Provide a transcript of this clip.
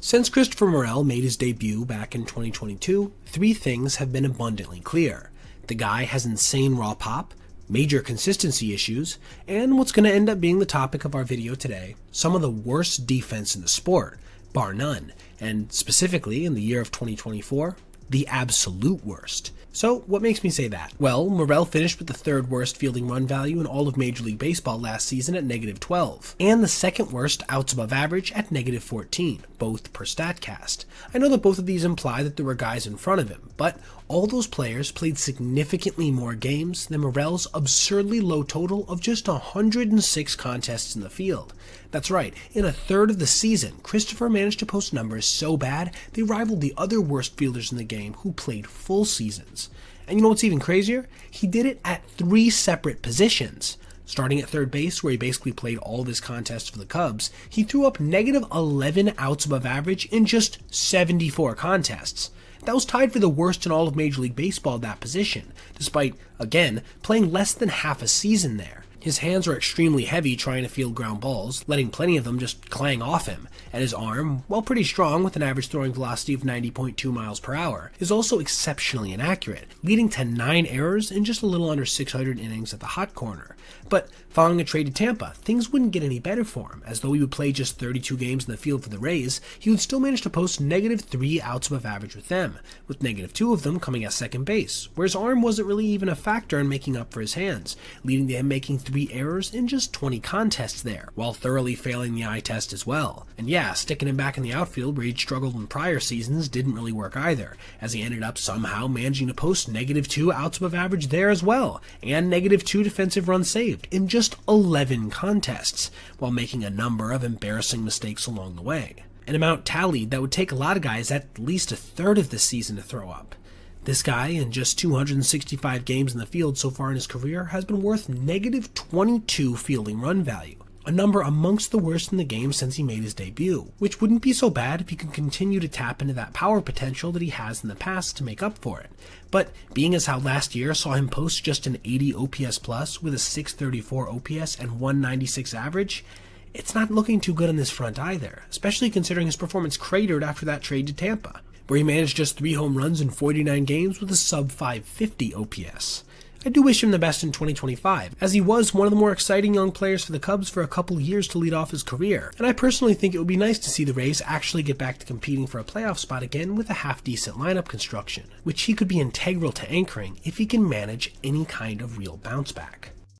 Since Christopher Morel made his debut back in 2022, three things have been abundantly clear. The guy has insane raw pop, major consistency issues, and what's going to end up being the topic of our video today, some of the worst defense in the sport, bar none, and specifically in the year of 2024, the absolute worst. So what makes me say that? Well, Morel finished with the third worst fielding run value in all of Major League Baseball last season at -12, and the second worst outs above average at -14, both per StatCast. I know that both of these imply that there were guys in front of him, but all those players played significantly more games than Morel's absurdly low total of just 106 contests in the field. That's right, in a third of the season, Christopher managed to post numbers so bad they rivaled the other worst fielders in the game who played full seasons. And you know what's even crazier? He did it at 3 separate positions. Starting at third base, where he basically played all of his contests for the Cubs, he threw up -11 outs above average in just 74 contests. That was tied for the worst in all of Major League Baseball at that position, despite, again, playing less than half a season there. His hands are extremely heavy trying to field ground balls, letting plenty of them just clang off him, and his arm, while pretty strong with an average throwing velocity of 90.2 miles per hour, is also exceptionally inaccurate, leading to 9 errors in just a little under 600 innings at the hot corner. But following a trade to Tampa, things wouldn't get any better for him, as though he would play just 32 games in the field for the Rays, he would still manage to post -3 outs above average with them, with -2 of them coming at second base, where his arm wasn't really even a factor in making up for his hands, leading to him making 3 errors in just 20 contests there, while thoroughly failing the eye test as well. And yeah, sticking him back in the outfield where he'd struggled in prior seasons didn't really work either, as he ended up somehow managing to post -2 outs above average there as well, and -2 defensive runs saved in just 11 contests, while making a number of embarrassing mistakes along the way. An amount tallied that would take a lot of guys at least a third of the season to throw up. This guy, in just 265 games in the field so far in his career, has been worth -22 fielding run value, a number amongst the worst in the game since he made his debut, which wouldn't be so bad if he could continue to tap into that power potential that he has in the past to make up for it. But being as how last year saw him post just an 80 OPS plus with a 634 OPS and 196 average, it's not looking too good on this front either, especially considering his performance cratered after that trade to Tampa, where he managed just 3 home runs in 49 games with a sub 550 OPS. I do wish him the best in 2025, as he was one of the more exciting young players for the Cubs for a couple years to lead off his career, and I personally think it would be nice to see the Rays actually get back to competing for a playoff spot again with a half-decent lineup construction, which he could be integral to anchoring if he can manage any kind of real bounce back.